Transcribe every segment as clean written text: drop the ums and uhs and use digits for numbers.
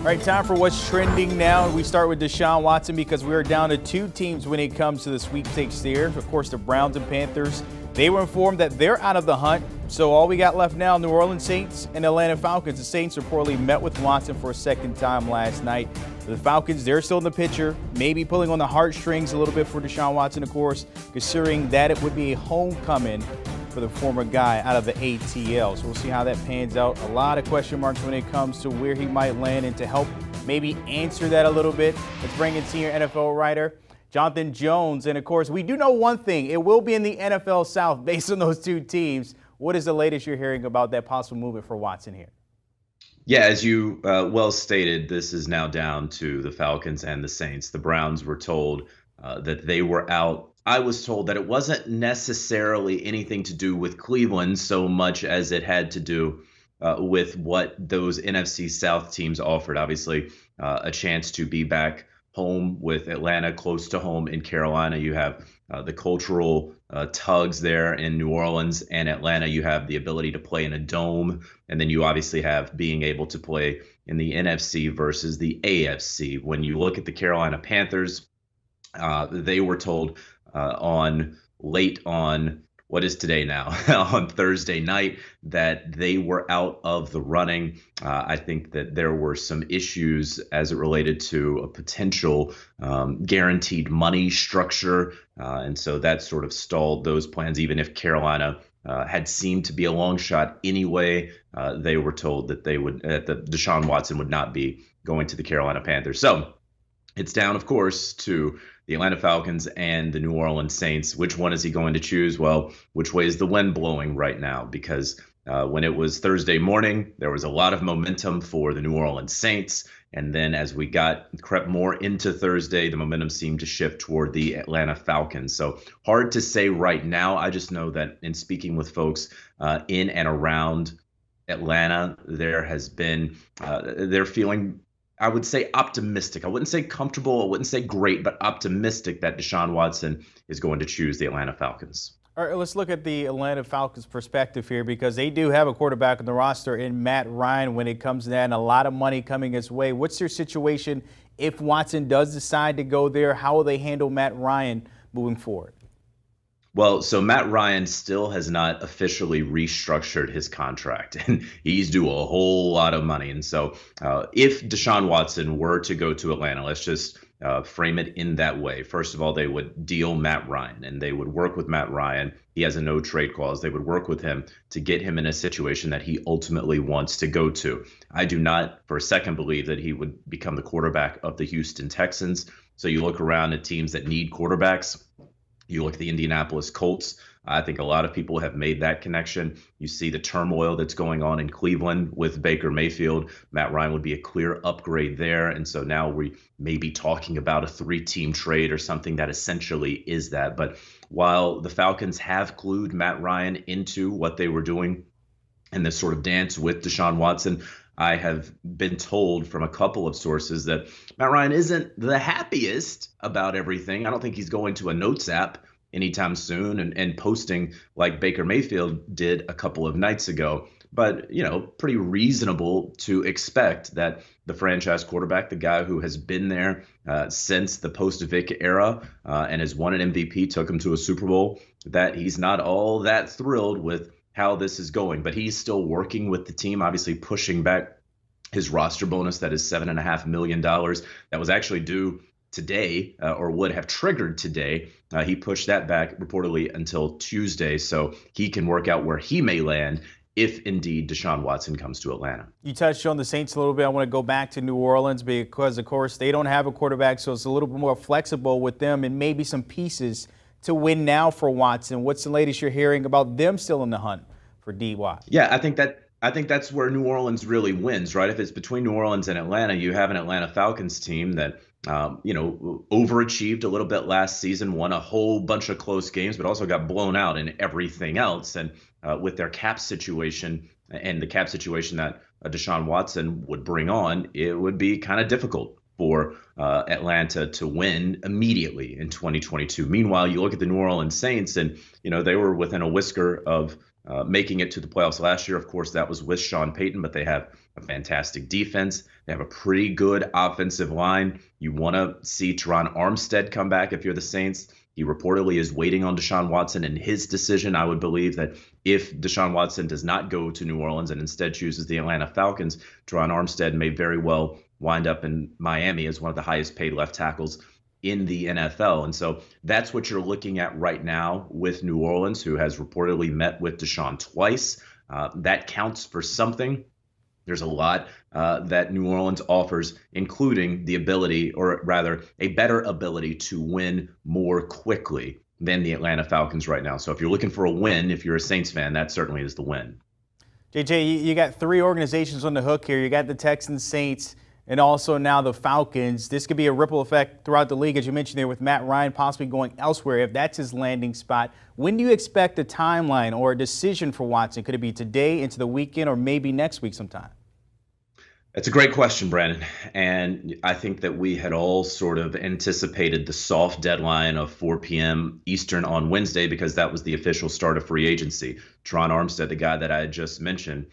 All right, time for what's trending now. We start with Deshaun Watson because we are down to two teams when it comes to the sweepstakes there. Of course, the Browns and Panthers. They were informed that they're out of the hunt. So all we got left now, New Orleans Saints and Atlanta Falcons. The Saints reportedly met with Watson for a second time last night. The Falcons, they're still in the picture, maybe pulling on the heartstrings a little bit for Deshaun Watson, of course, considering that it would be a homecoming for the former guy out of the ATL. So we'll see how that pans out. A lot of question marks when it comes to where he might land, and to help maybe answer that a little bit, let's bring in senior NFL writer Jonathan Jones. And of course, we do know one thing. It will be in the NFL South based on those two teams. What is the latest you're hearing about that possible movement for Watson here? Yeah, as you well stated, this is now down to the Falcons and the Saints. The Browns were told that they were out. I was told that it wasn't necessarily anything to do with Cleveland so much as it had to do with what those NFC South teams offered. Obviously, a chance to be back home with Atlanta, close to home in Carolina. You have the cultural tugs there in New Orleans, and Atlanta. You have the ability to play in a dome, and then you obviously have being able to play in the NFC versus the AFC. When you look at the Carolina Panthers, they were told late on what is today now on Thursday night that they were out of the running. I think that there were some issues as it related to a potential guaranteed money structure. And so that sort of stalled those plans. Even if Carolina had seemed to be a long shot anyway, they were told that that Deshaun Watson would not be going to the Carolina Panthers. So it's down, of course, to the Atlanta Falcons and the New Orleans Saints. Which one is he going to choose? Well, which way is the wind blowing right now? Because when it was Thursday morning, there was a lot of momentum for the New Orleans Saints. And then as we crept more into Thursday, the momentum seemed to shift toward the Atlanta Falcons. So hard to say right now. I just know that in speaking with folks in and around Atlanta, there has been, they're feeling, I would say, optimistic. I wouldn't say comfortable. I wouldn't say great, but optimistic that Deshaun Watson is going to choose the Atlanta Falcons. All right, let's look at the Atlanta Falcons perspective here, because they do have a quarterback on the roster in Matt Ryan when it comes to that, and a lot of money coming his way. What's their situation if Watson does decide to go there? How will they handle Matt Ryan moving forward? Well, so Matt Ryan still has not officially restructured his contract, and he's due a whole lot of money. And so if Deshaun Watson were to go to Atlanta, let's just frame it in that way. First of all, they would deal Matt Ryan, and they would work with Matt Ryan. He has a no trade clause. They would work with him to get him in a situation that he ultimately wants to go to. I do not for a second believe that he would become the quarterback of the Houston Texans. So you look around at teams that need quarterbacks. You look at the Indianapolis Colts. I think a lot of people have made that connection. You see the turmoil that's going on in Cleveland with Baker Mayfield. Matt Ryan would be a clear upgrade there. And so now we may be talking about a 3-team trade or something that essentially is that. But while the Falcons have clued Matt Ryan into what they were doing in this sort of dance with Deshaun Watson, I have been told from a couple of sources that Matt Ryan isn't the happiest about everything. I don't think he's going to a notes app anytime soon and posting like Baker Mayfield did a couple of nights ago. But, pretty reasonable to expect that the franchise quarterback, the guy who has been there since the post-Vic era and has won an MVP, took him to a Super Bowl, that he's not all that thrilled with how this is going. But he's still working with the team, obviously pushing back his roster bonus. That is $7.5 million. That was actually due today, or would have triggered today. He pushed that back reportedly until Tuesday, so he can work out where he may land if indeed Deshaun Watson comes to Atlanta. You touched on the Saints a little bit. I want to go back to New Orleans because, of course, they don't have a quarterback, so it's a little bit more flexible with them and maybe some pieces to win now for Watson. What's the latest you're hearing about them still in the hunt for DY? Yeah, I think that's where New Orleans really wins, right? If it's between New Orleans and Atlanta, you have an Atlanta Falcons team that overachieved a little bit last season, won a whole bunch of close games, but also got blown out in everything else. And with their cap situation and the cap situation that Deshaun Watson would bring on, it would be kind of difficult for Atlanta to win immediately in 2022. Meanwhile, you look at the New Orleans Saints, and they were within a whisker of making it to the playoffs last year. Of course, that was with Sean Payton, but they have a fantastic defense. They have a pretty good offensive line. You want to see Teron Armstead come back if you're the Saints. He reportedly is waiting on Deshaun Watson and his decision. I would believe that if Deshaun Watson does not go to New Orleans and instead chooses the Atlanta Falcons, Teron Armstead may very well wind up in Miami as one of the highest paid left tackles in the NFL. And so that's what you're looking at right now with New Orleans, who has reportedly met with Deshaun twice. That counts for something. There's a lot that New Orleans offers, including the ability, or rather a better ability to win more quickly than the Atlanta Falcons right now. So if you're looking for a win, if you're a Saints fan, that certainly is the win. JJ, you got three organizations on the hook here. You got the Texans, Saints, and also now the Falcons. This could be a ripple effect throughout the league, as you mentioned there, with Matt Ryan possibly going elsewhere if that's his landing spot. When do you expect a timeline or a decision for Watson? Could it be today, into the weekend, or maybe next week sometime? It's a great question, Brandon. And I think that we had all sort of anticipated the soft deadline of 4 p.m. Eastern on Wednesday because that was the official start of free agency. Teron Armstead, the guy that I had just mentioned,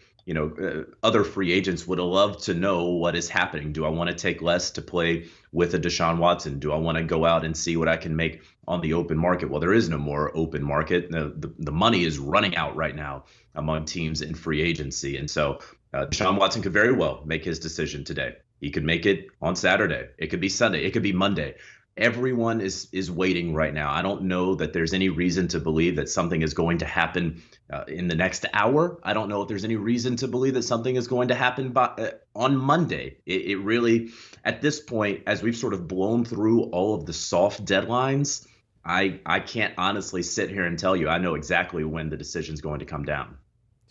other free agents would have loved to know what is happening. Do I want to take less to play with a Deshaun Watson? Do I want to go out and see what I can make on the open market? Well, there is no more open market. The money is running out right now among teams in free agency. And so Deshaun Watson could very well make his decision today. He could make it on Saturday. It could be Sunday. It could be Monday. Everyone is waiting right now. I don't know that there's any reason to believe that something is going to happen in the next hour. I don't know if there's any reason to believe that something is going to happen on Monday. It really, at this point, as we've sort of blown through all of the soft deadlines, I can't honestly sit here and tell you I know exactly when the decision's going to come down.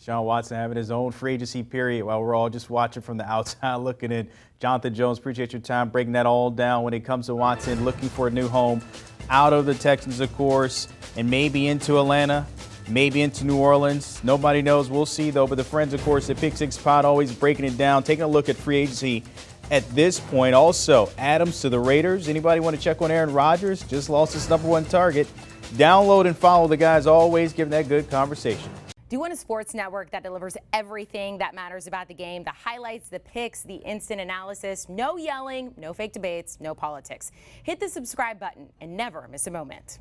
Deshaun Watson having his own free agency period while we're all just watching from the outside looking in. Jonathan Jones, appreciate your time breaking that all down when it comes to Watson looking for a new home out of the Texans, of course, and maybe into Atlanta, maybe into New Orleans. Nobody knows. We'll see, though. But the friends, of course, the Pick Six Pod always breaking it down, taking a look at free agency at this point. Also, Adams to the Raiders. Anybody want to check on Aaron Rodgers? Just lost his #1 target. Download and follow the guys, always giving that good conversation. Do you want a sports network that delivers everything that matters about the game? The highlights, the picks, the instant analysis, no yelling, no fake debates, no politics. Hit the subscribe button and never miss a moment.